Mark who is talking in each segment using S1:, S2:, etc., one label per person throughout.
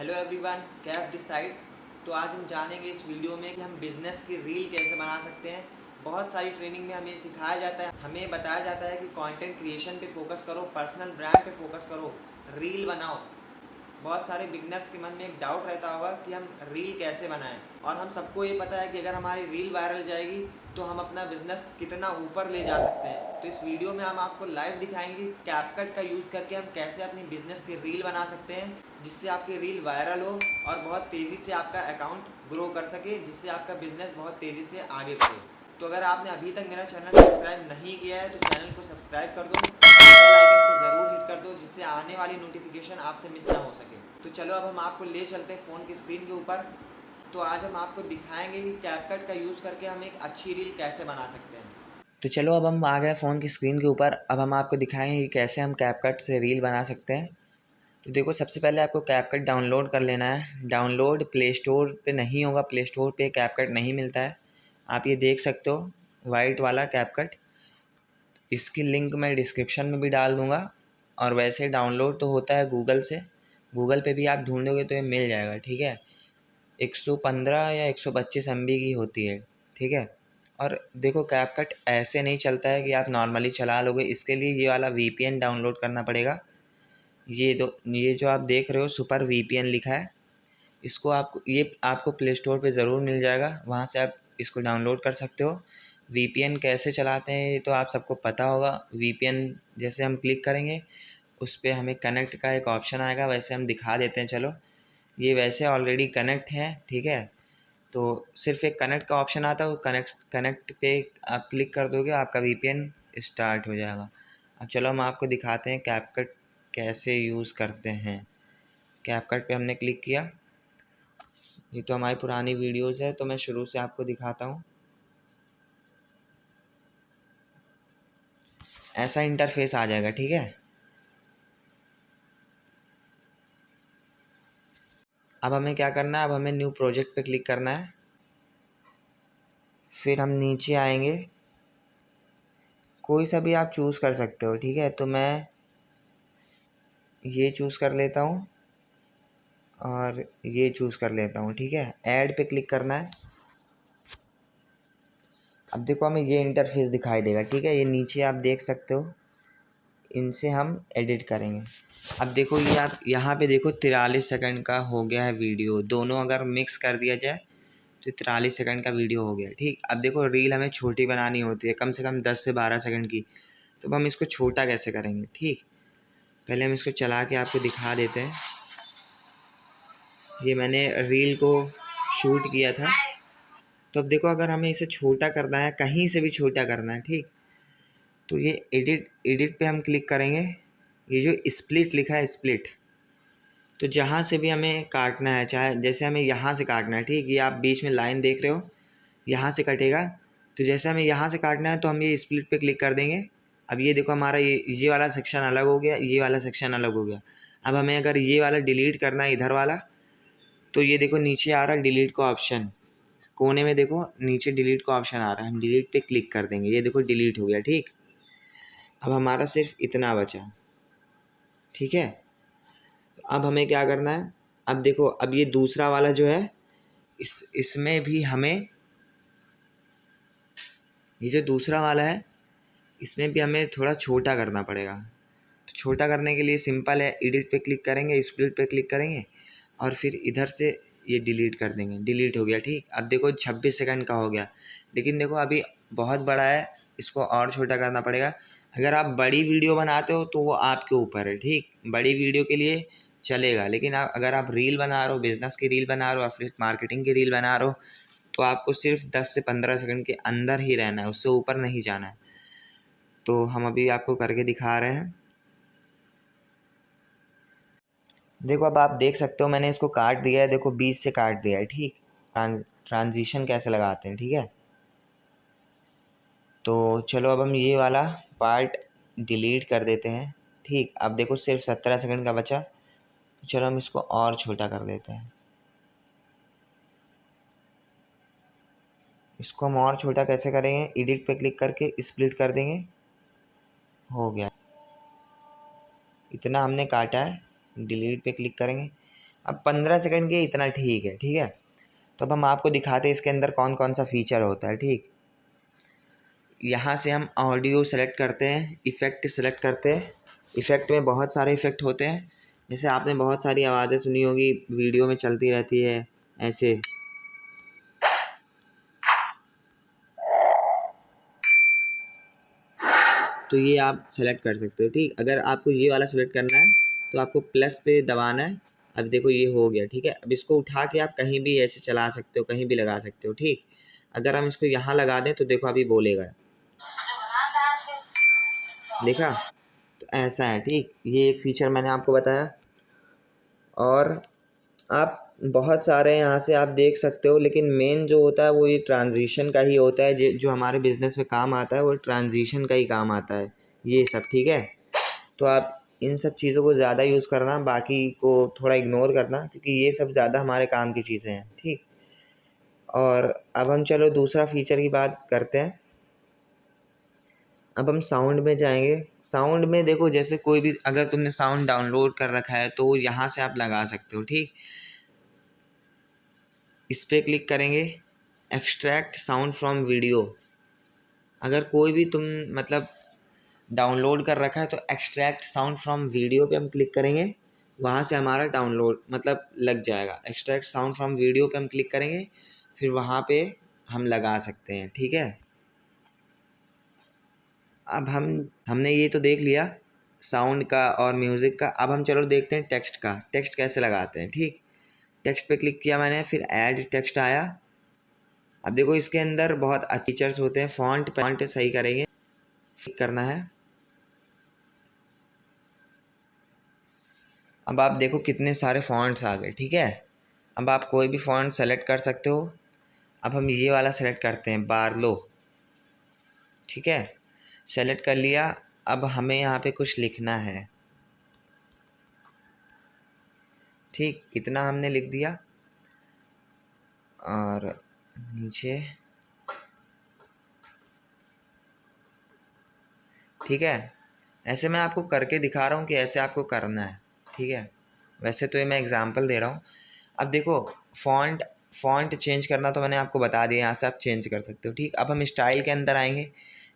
S1: Hello everyone, Kaif this side. तो आज हम जानेंगे इस वीडियो में कि हम बिज़नेस की रील कैसे बना सकते हैं। बहुत सारी ट्रेनिंग में हमें सिखाया जाता है, हमें बताया जाता है कि कंटेंट क्रिएशन पे फोकस करो, पर्सनल ब्रांड पे फोकस करो, रील बनाओ। बहुत सारे बिगनर्स के मन में एक डाउट रहता होगा कि हम रील कैसे बनाएं, और हम सबको ये पता है कि अगर हमारी रील वायरल जाएगी तो हम अपना बिजनेस कितना ऊपर ले जा सकते हैं। तो इस वीडियो में हम आपको लाइव दिखाएंगे कैपकट का यूज़ करके हम कैसे अपनी बिजनेस की रील बना सकते हैं, जिससे आपकी रील वायरल हो और बहुत तेज़ी से आपका अकाउंट ग्रो कर सके, जिससे आपका बिजनेस बहुत तेज़ी से आगे बढ़े। तो अगर आपने अभी तक मेरा चैनल सब्सक्राइब नहीं किया है तो चैनल को सब्सक्राइब कर दो, बेल आइकन को ज़रूर हिट कर दो, जिससे आने वाली नोटिफिकेशन आपसे मिस ना हो सके। तो चलो अब हम आपको ले चलते हैं फ़ोन की स्क्रीन के ऊपर। तो आज हम आपको दिखाएंगे कि कैपकट का यूज़ करके हम एक अच्छी रील कैसे बना सकते हैं।
S2: तो चलो अब हम आ गए फ़ोन की स्क्रीन के ऊपर। अब हम आपको दिखाएंगे कि कैसे हम कैपकट से रील बना सकते हैं। तो देखो, सबसे पहले आपको कैपकट डाउनलोड कर लेना है। डाउनलोड प्ले स्टोर पे नहीं होगा, प्ले स्टोर पे कैपकट नहीं मिलता है। आप ये देख सकते हो, वाइट वाला कैपकट। इसकी लिंक मैं डिस्क्रिप्शन में भी डाल दूँगा। और वैसे डाउनलोड तो होता है गूगल से, गूगल पे भी आप ढूँढोगे तो ये मिल जाएगा, ठीक है। 115 या 125 MB की होती है, ठीक है। और देखो, कैपकट ऐसे नहीं चलता है कि आप नॉर्मली चला लोगे। इसके लिए ये वाला VPN डाउनलोड करना पड़ेगा। ये जो आप देख रहे हो, सुपर VPN लिखा है, इसको आपको प्ले स्टोर पे ज़रूर मिल जाएगा। वहाँ से आप इसको डाउनलोड कर सकते हो। VPN कैसे चलाते हैं ये तो आप सबको पता होगा। VPN जैसे हम क्लिक करेंगे, उस पर हमें कनेक्ट का एक ऑप्शन आएगा, वैसे हम दिखा देते हैं। चलो, ये वैसे ऑलरेडी कनेक्ट है, ठीक है। तो सिर्फ एक कनेक्ट का ऑप्शन आता है, वो कनेक्ट पे आप क्लिक कर दोगे, आपका VPN स्टार्ट हो जाएगा। अब चलो हम आपको दिखाते हैं कैपकट कैसे यूज़ करते हैं। कैपकट पे हमने क्लिक किया। ये तो हमारी पुरानी वीडियोस है, तो मैं शुरू से आपको दिखाता हूँ। ऐसा इंटरफेस आ जाएगा, ठीक है। अब हमें क्या करना है, अब हमें न्यू प्रोजेक्ट पे क्लिक करना है। फिर हम नीचे आएंगे, कोई सा भी आप चूज़ कर सकते हो, ठीक है। तो मैं ये चूज़ कर लेता हूँ और ये चूज़ कर लेता हूँ, ठीक है। ऐड पे क्लिक करना है। अब देखो, हमें ये इंटरफेस दिखाई देगा, ठीक है। ये नीचे आप देख सकते हो, इनसे हम एडिट करेंगे। अब देखो, ये आप यहाँ पे देखो 43 सेकंड का हो गया है वीडियो। दोनों अगर मिक्स कर दिया जाए तो 43 सेकंड का वीडियो हो गया, ठीक। अब देखो, रील हमें छोटी बनानी होती है, कम से कम 10 से 12 सेकंड की। तो अब हम इसको छोटा कैसे करेंगे, ठीक। पहले हम इसको चला के आपको दिखा देते हैं। ये मैंने रील को शूट किया था। तो अब देखो, अगर हमें इसे छोटा करना है, कहीं से भी छोटा करना है, ठीक, तो ये एडिट पे हम क्लिक करेंगे। ये जो स्प्लिट लिखा है, स्प्लिट, तो जहाँ से भी हमें काटना है, चाहे जैसे हमें यहाँ से काटना है, ठीक। ये आप बीच में लाइन देख रहे हो, यहाँ से कटेगा। तो जैसे हमें यहाँ से काटना है तो हम ये स्प्लिट पे क्लिक कर देंगे। अब ये देखो, हमारा ये वाला सेक्शन अलग हो गया, ये वाला सेक्शन अलग हो गया। अब हमें अगर ये वाला डिलीट करना है, इधर वाला, तो ये देखो नीचे आ रहा है डिलीट का ऑप्शन, कोने में देखो नीचे डिलीट का ऑप्शन आ रहा है। हम डिलीट पे क्लिक कर देंगे, ये देखो डिलीट हो गया, ठीक। अब हमारा सिर्फ इतना बचा, ठीक है। अब हमें क्या करना है, अब देखो, अब ये दूसरा वाला जो है, इसमें भी हमें, ये जो दूसरा वाला है, इसमें भी हमें थोड़ा छोटा करना पड़ेगा। तो छोटा करने के लिए सिंपल है, एडिट पे क्लिक करेंगे, स्प्लिट पे क्लिक करेंगे और फिर इधर से ये डिलीट कर देंगे। डिलीट हो गया, ठीक। अब देखो 26 सेकंड का हो गया, लेकिन देखो अभी बहुत बड़ा है, इसको और छोटा करना पड़ेगा। अगर आप बड़ी वीडियो बनाते हो तो वो आपके ऊपर है, ठीक। बड़ी वीडियो के लिए चलेगा, लेकिन अगर आप रील बना रहे हो, बिज़नेस की रील बना रहे हो, एफिलिएट मार्केटिंग की रील बना रहे हो, तो आपको सिर्फ 10 से 15 सेकंड के अंदर ही रहना है, उससे ऊपर नहीं जाना है। तो हम अभी आपको करके दिखा रहे हैं। देखो, अब आप देख सकते हो, मैंने इसको काट दिया है, देखो 20 से काट दिया है, ठीक। ट्रांजिशन कैसे लगाते हैं, ठीक है। तो चलो अब हम ये वाला पार्ट डिलीट कर देते हैं, ठीक। अब देखो सिर्फ 17 सेकंड का बचा, तो चलो हम इसको और छोटा कर देते हैं। इसको हम और छोटा कैसे करेंगे, एडिट पे क्लिक करके स्प्लिट कर देंगे, हो गया। इतना हमने काटा है, डिलीट पे क्लिक करेंगे। अब 15 सेकंड के इतना ठीक है, ठीक है। तो अब हम आपको दिखाते हैं इसके अंदर कौन कौन सा फीचर होता है, ठीक। यहाँ से हम ऑडियो सेलेक्ट करते हैं, इफ़ेक्ट सेलेक्ट करते हैं। इफ़ेक्ट में बहुत सारे इफ़ेक्ट होते हैं, जैसे आपने बहुत सारी आवाज़ें सुनी होगी, वीडियो में चलती रहती है ऐसे। तो ये आप सेलेक्ट कर सकते हो, ठीक। अगर आपको ये वाला सेलेक्ट करना है तो आपको प्लस पे दबाना है। अब देखो ये हो गया, ठीक है। अब इसको उठा के आप कहीं भी ऐसे चला सकते हो, कहीं भी लगा सकते हो, ठीक। अगर हम इसको यहाँ लगा दें तो देखो अभी बोलेगा, देखा। तो ऐसा है, ठीक। ये एक फ़ीचर मैंने आपको बताया। और आप बहुत सारे यहाँ से आप देख सकते हो, लेकिन मेन जो होता है वो ये ट्रांजिशन का ही होता है। जो हमारे बिज़नेस में काम आता है वो ट्रांजिशन का ही काम आता है ये सब, ठीक है। तो आप इन सब चीज़ों को ज़्यादा यूज़ करना, बाकी को थोड़ा इग्नोर करना, क्योंकि ये सब ज़्यादा हमारे काम की चीज़ें हैं, ठीक। और अब हम चलो दूसरा फीचर की बात करते हैं। अब हम साउंड में जाएंगे। साउंड में देखो, जैसे कोई भी अगर तुमने साउंड डाउनलोड कर रखा है तो यहाँ से आप लगा सकते हो, ठीक। इस पर क्लिक करेंगे, एक्सट्रैक्ट साउंड फ्रॉम वीडियो। अगर कोई भी तुम मतलब डाउनलोड कर रखा है तो एक्सट्रैक्ट साउंड फ्रॉम वीडियो पे हम क्लिक करेंगे, वहाँ से हमारा डाउनलोड मतलब लग जाएगा। एक्सट्रैक्ट साउंड फ्रॉम वीडियो पे हम क्लिक करेंगे, फिर वहाँ पे हम लगा सकते हैं, ठीक है। अब हमने ये तो देख लिया साउंड का और म्यूज़िक का। अब हम चलो देखते हैं टेक्स्ट का, टेक्स्ट कैसे लगाते हैं, ठीक। टेक्स्ट पे क्लिक किया मैंने, फिर ऐड टेक्स्ट आया। अब देखो इसके अंदर बहुत अच्छे फीचर्स होते हैं। फॉन्ट सही करेंगे, क्लिक करना है। अब आप देखो कितने सारे फॉन्ट्स आ गए, ठीक है। अब आप कोई भी फॉन्ट सेलेक्ट कर सकते हो। अब हम ये वाला सेलेक्ट करते हैं, बार्लो, ठीक है। सेलेक्ट कर लिया। अब हमें यहाँ पे कुछ लिखना है, ठीक। इतना हमने लिख दिया और नीचे, ठीक है। ऐसे मैं आपको करके दिखा रहा हूँ कि ऐसे आपको करना है, ठीक है। वैसे तो ये मैं एग्जांपल दे रहा हूँ। अब देखो फ़ॉन्ट चेंज करना तो मैंने आपको बता दिया, यहाँ से आप चेंज कर सकते हो, ठीक। अब हम स्टाइल के अंदर आएंगे।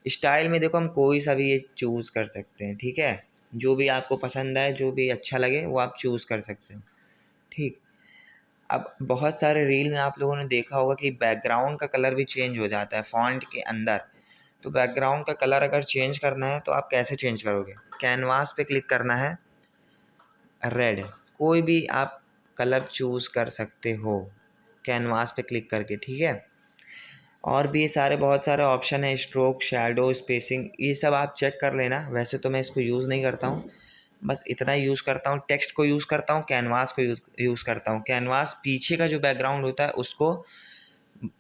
S2: स्टाइल में देखो हम कोई सा भी ये चूज़ कर सकते हैं, ठीक है। जो भी आपको पसंद आए, जो भी अच्छा लगे वो आप चूज़ कर सकते हो, ठीक। अब बहुत सारे रील में आप लोगों ने देखा होगा कि बैकग्राउंड का कलर भी चेंज हो जाता है फ़ॉन्ट के अंदर। तो बैकग्राउंड का कलर अगर चेंज करना है तो आप कैसे चेंज करोगे? कैनवास पे क्लिक करना है, रेड, कोई भी आप कलर चूज़ कर सकते हो कैनवास पे क्लिक करके, ठीक है। और भी सारे बहुत सारे ऑप्शन है, स्ट्रोक, शैडो, स्पेसिंग, ये सब आप चेक कर लेना। वैसे तो मैं इसको यूज़ नहीं करता हूँ, बस इतना ही यूज़ करता हूँ। टेक्स्ट को यूज़ करता हूँ, कैनवास को यूज़ करता हूँ। कैनवास पीछे का जो बैकग्राउंड होता है उसको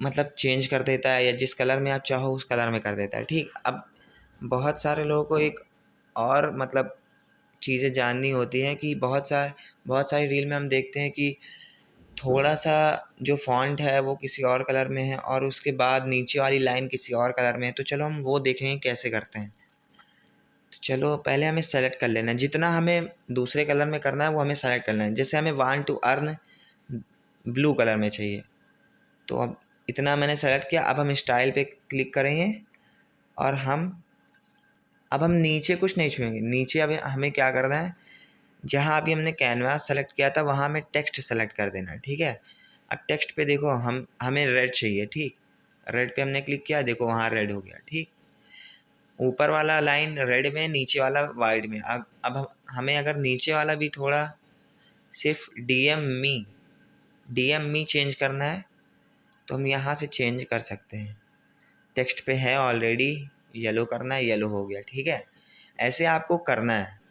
S2: मतलब चेंज कर देता है, या जिस कलर में आप चाहो उस कलर में कर देता है, ठीक। अब बहुत सारे लोगों को एक और मतलब चीज़ें जाननी होती हैं कि बहुत सारी रील में हम देखते हैं कि थोड़ा सा जो फ़ॉन्ट है वो किसी और कलर में है और उसके बाद नीचे वाली लाइन किसी और कलर में है। तो चलो हम वो देखेंगे कैसे करते हैं। तो चलो पहले हमें सेलेक्ट कर लेना है, जितना हमें दूसरे कलर में करना है वो हमें सेलेक्ट करना है। जैसे हमें want to earn blue colour में चाहिए, तो अब इतना मैंने सेलेक्ट किया। अब हम स्टाइल पे क्लिक करेंगे और अब हम नीचे कुछ नहीं छुएंगे। नीचे अब हमें क्या करना है, जहाँ अभी हमने कैनवास सेलेक्ट किया था वहाँ हमें टेक्स्ट सेलेक्ट कर देना है, ठीक है। अब टेक्स्ट पे देखो हमें रेड चाहिए, ठीक। रेड पे हमने क्लिक किया, देखो वहाँ रेड हो गया, ठीक। ऊपर वाला लाइन रेड में, नीचे वाला वाइट में। अब हमें अगर नीचे वाला भी थोड़ा सिर्फ डीएम मी चेंज करना है तो हम यहाँ से चेंज कर सकते हैं। टेक्स्ट पे है ऑलरेडी, येलो करना है, येलो हो गया, ठीक है। ऐसे आपको करना है।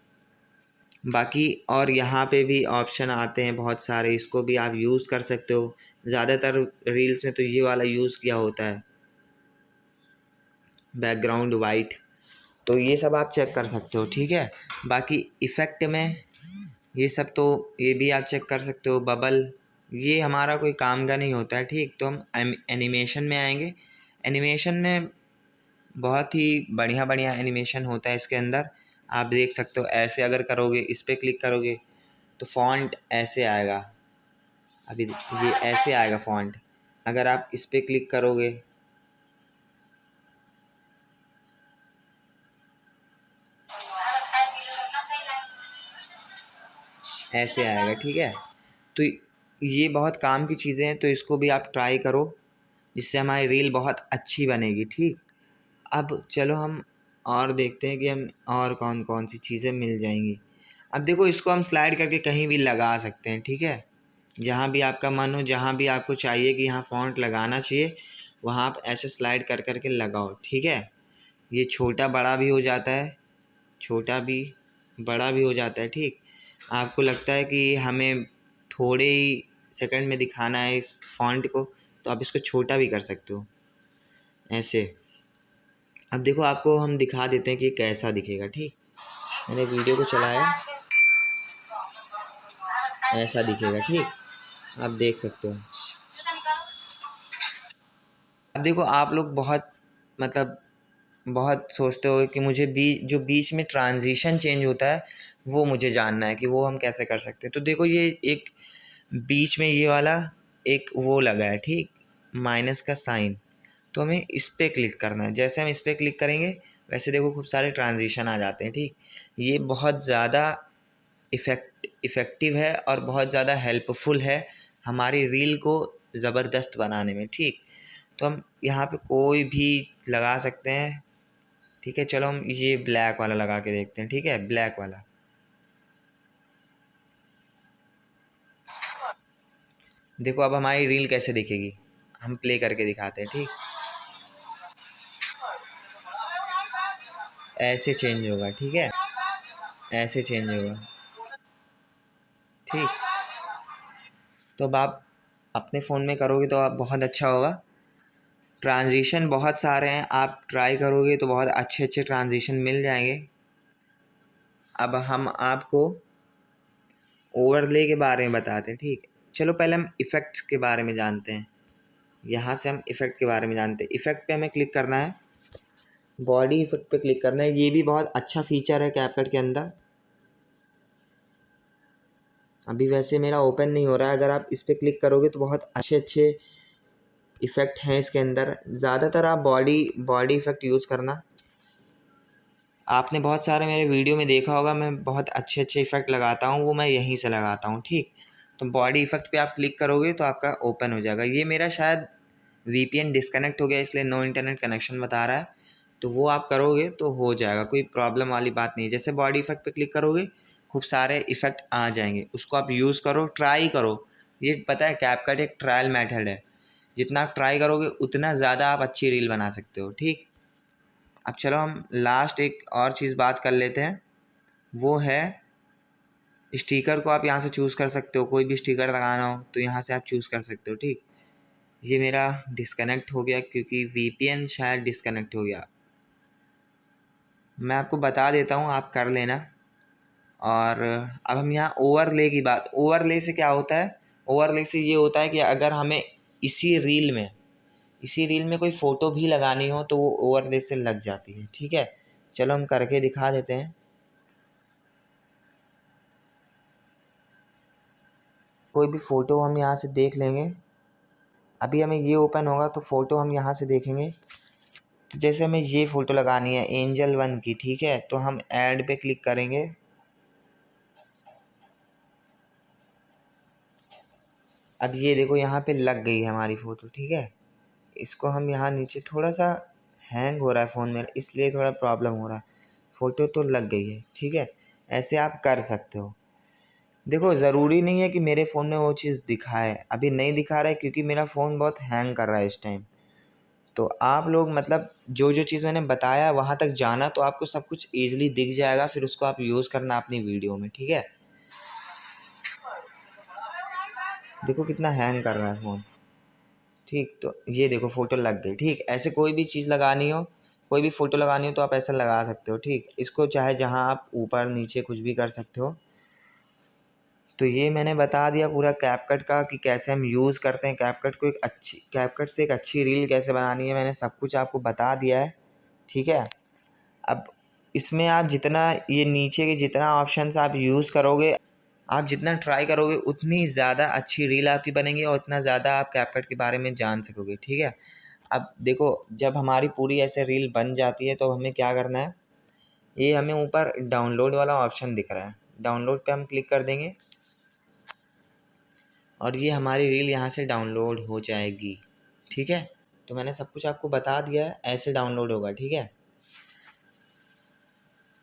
S2: बाकी और यहाँ पे भी ऑप्शन आते हैं बहुत सारे, इसको भी आप यूज़ कर सकते हो। ज़्यादातर रील्स में तो ये वाला यूज़ किया होता है, बैकग्राउंड वाइट। तो ये सब आप चेक कर सकते हो, ठीक है। बाकी इफ़ेक्ट में ये सब तो ये भी आप चेक कर सकते हो। बबल, ये हमारा कोई काम का नहीं होता है, ठीक। तो हम एनिमेशन में आएंगे। एनिमेशन में बहुत ही बढ़िया बढ़िया एनिमेशन होता है इसके अंदर। आप देख सकते हो, ऐसे अगर करोगे, इस पर क्लिक करोगे तो फॉन्ट ऐसे आएगा, अभी ये ऐसे आएगा फॉन्ट। अगर आप इस पर क्लिक करोगे ऐसे आएगा, ठीक है। तो ये बहुत काम की चीज़ें हैं, तो इसको भी आप ट्राई करो, जिससे हमारी रील बहुत अच्छी बनेगी, ठीक। अब चलो हम और देखते हैं कि हम और कौन कौन सी चीज़ें मिल जाएंगी। अब देखो, इसको हम स्लाइड करके कहीं भी लगा सकते हैं, ठीक है। जहाँ भी आपका मन हो, जहाँ भी आपको चाहिए कि यहाँ फ़ॉन्ट लगाना चाहिए, वहाँ आप ऐसे स्लाइड कर करके लगाओ, ठीक है। ये छोटा बड़ा भी हो जाता है, छोटा भी बड़ा भी हो जाता है, ठीक। आपको लगता है कि हमें थोड़े ही सेकंड में दिखाना है इस फ़ॉन्ट को, तो आप इसको छोटा भी कर सकते हो ऐसे। अब देखो, आपको हम दिखा देते हैं कि ये कैसा दिखेगा, ठीक। मैंने वीडियो को चलाया, ऐसा दिखेगा, ठीक। आप देख सकते हो। अब देखो, आप लोग बहुत मतलब बहुत सोचते हो कि मुझे जो बीच में ट्रांजिशन चेंज होता है वो मुझे जानना है कि वो हम कैसे कर सकते हैं। तो देखो, ये एक बीच में ये वाला एक वो लगा है, ठीक, माइनस का साइन। तो हमें इस पर क्लिक करना है। जैसे हम इस पर क्लिक करेंगे वैसे देखो खूब सारे ट्रांजिशन आ जाते हैं, ठीक। ये बहुत ज़्यादा इफ़ेक्टिव है और बहुत ज़्यादा हेल्पफुल है हमारी रील को ज़बरदस्त बनाने में, ठीक। तो हम यहाँ पे कोई भी लगा सकते हैं, ठीक है। चलो हम ये ब्लैक वाला लगा के देखते हैं, ठीक है, ब्लैक वाला। देखो अब हमारी रील कैसे दिखेगी, हम प्ले करके दिखाते हैं, ठीक। ऐसे चेंज होगा, ठीक है, ऐसे चेंज होगा, ठीक। तो अब आप अपने फ़ोन में करोगे तो आप बहुत अच्छा होगा। ट्रांजिशन बहुत सारे हैं, आप ट्राई करोगे तो बहुत अच्छे अच्छे ट्रांजिशन मिल जाएंगे। अब हम आपको ओवरले के बारे में बताते हैं, ठीक। चलो पहले हम इफ़ेक्ट्स के बारे में जानते हैं। यहाँ से हम इफ़ेक्ट के बारे में जानते हैं। इफ़ेक्ट पे हमें क्लिक करना है, बॉडी इफ़ेक्ट पे क्लिक करना है। ये भी बहुत अच्छा फीचर है कैपकट के अंदर। अभी वैसे मेरा ओपन नहीं हो रहा है। अगर आप इस पर क्लिक करोगे तो बहुत अच्छे अच्छे इफ़ेक्ट हैं इसके अंदर। ज़्यादातर आप बॉडी इफ़ेक्ट यूज़ करना। आपने बहुत सारे मेरे वीडियो में देखा होगा, मैं बहुत अच्छे अच्छे इफ़ेक्ट लगाता हूँ, वो मैं यहीं से लगाता हूँ, ठीक। तो बॉडी इफ़ेक्ट पे आप क्लिक करोगे तो आपका ओपन हो जाएगा। ये मेरा शायद VPN डिस्कनेक्ट हो गया, इसलिए नो इंटरनेट कनेक्शन बता रहा है। तो वो आप करोगे तो हो जाएगा, कोई प्रॉब्लम वाली बात नहीं है। जैसे बॉडी इफ़ेक्ट पे क्लिक करोगे खूब सारे इफ़ेक्ट आ जाएंगे, उसको आप यूज़ करो, ट्राई करो। ये पता है कैपकट एक ट्रायल मेथड है, जितना आप ट्राई करोगे उतना ज़्यादा आप अच्छी रील बना सकते हो, ठीक। अब चलो हम लास्ट एक और चीज़ बात कर लेते हैं, वो है स्टिकर को आप यहाँ से चूज़ कर सकते हो। कोई भी स्टिकर लगाना हो तो यहाँ से आप चूज़ कर सकते हो, ठीक। ये मेरा डिस्कनेक्ट हो गया क्योंकि VPN शायद डिस्कनेक्ट हो गया। मैं आपको बता देता हूँ, आप कर लेना। और अब हम यहाँ ओवरले की बात, ओवरले से क्या होता है, ओवरले से ये होता है कि अगर हमें इसी रील में कोई फ़ोटो भी लगानी हो तो वो ओवरले से लग जाती है, ठीक है। चलो हम करके दिखा देते हैं। कोई भी फ़ोटो हम यहाँ से देख लेंगे। अभी हमें ये ओपन होगा तो फ़ोटो हम यहाँ से देखेंगे। तो जैसे हमें ये फ़ोटो लगानी है एंजल 1 की, ठीक है, तो हम ऐड पे क्लिक करेंगे। अब ये देखो यहाँ पे लग गई है हमारी फ़ोटो, ठीक है। इसको हम यहाँ नीचे, थोड़ा सा हैंग हो रहा है फ़ोन मेरा, इसलिए थोड़ा प्रॉब्लम हो रहा है। फ़ोटो तो लग गई है, ठीक है। ऐसे आप कर सकते हो। देखो ज़रूरी नहीं है कि मेरे फ़ोन में वो चीज़ दिखाए, अभी नहीं दिखा रहा है क्योंकि मेरा फ़ोन बहुत हैंग कर रहा है इस टाइम। तो आप लोग मतलब जो जो चीज़ मैंने बताया वहाँ तक जाना, तो आपको सब कुछ ईज़िली दिख जाएगा, फिर उसको आप यूज़ करना अपनी वीडियो में, ठीक है। देखो कितना हैंग कर रहा है फ़ोन, ठीक। तो ये देखो फ़ोटो लग गई, ठीक। ऐसे कोई भी चीज़ लगानी हो, कोई भी फ़ोटो लगानी हो तो आप ऐसा लगा सकते हो, ठीक। इसको चाहे जहाँ आप ऊपर नीचे कुछ भी कर सकते हो। तो ये मैंने बता दिया पूरा कैपकट का कि कैसे हम यूज़ करते हैं कैपकट को। कैपकट से एक अच्छी रील कैसे बनानी है, मैंने सब कुछ आपको बता दिया है, ठीक है। अब इसमें आप जितना ये नीचे के जितना ऑप्शंस आप यूज़ करोगे, आप जितना ट्राई करोगे उतनी ज़्यादा अच्छी रील आपकी बनेगी और उतना ज़्यादा आप कैपकट के बारे में जान सकोगे, ठीक है। अब देखो, जब हमारी पूरी ऐसे रील बन जाती है तो हमें क्या करना है, ये हमें ऊपर डाउनलोड वाला ऑप्शन दिख रहा है, डाउनलोड पे हम क्लिक कर देंगे और ये हमारी रील यहाँ से डाउनलोड हो जाएगी, ठीक है। तो मैंने सब कुछ आपको बता दिया है, ऐसे डाउनलोड होगा, ठीक है।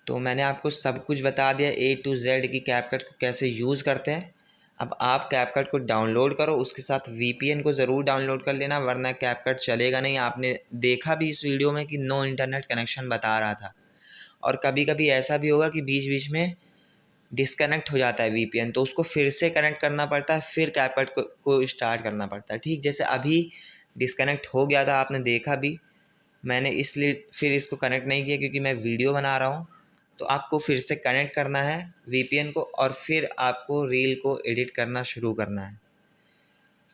S2: तो मैंने आपको सब कुछ बता दिया A to Z की कैपकट को कैसे यूज़ करते हैं। अब आप कैपकट को डाउनलोड करो, उसके साथ VPN को ज़रूर डाउनलोड कर लेना, वरना कैपकट चलेगा नहीं। आपने देखा भी इस वीडियो में कि नो इंटरनेट कनेक्शन बता रहा था, और कभी कभी ऐसा भी होगा कि बीच बीच में डिस्कनेक्ट हो जाता है VPN, तो उसको फिर से कनेक्ट करना पड़ता है, फिर कैपकट को स्टार्ट करना पड़ता है, ठीक। जैसे अभी डिस्कनेक्ट हो गया था, आपने देखा भी, मैंने इसलिए फिर इसको कनेक्ट नहीं किया क्योंकि मैं वीडियो बना रहा हूँ। तो आपको फिर से कनेक्ट करना है VPN को और फिर आपको रील को एडिट करना शुरू करना है।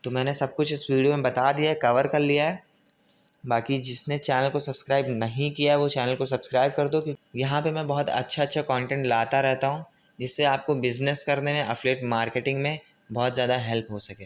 S2: तो मैंने सब कुछ इस वीडियो में बता दिया है, कवर कर लिया है। बाकी जिसने चैनल को सब्सक्राइब नहीं किया है वो चैनल को सब्सक्राइब कर दो, क्योंकि यहाँ पे मैं बहुत अच्छा कंटेंट लाता रहता हूँ जिससे आपको बिज़नेस करने में, एफिलिएट मार्केटिंग में बहुत ज़्यादा हेल्प हो सके।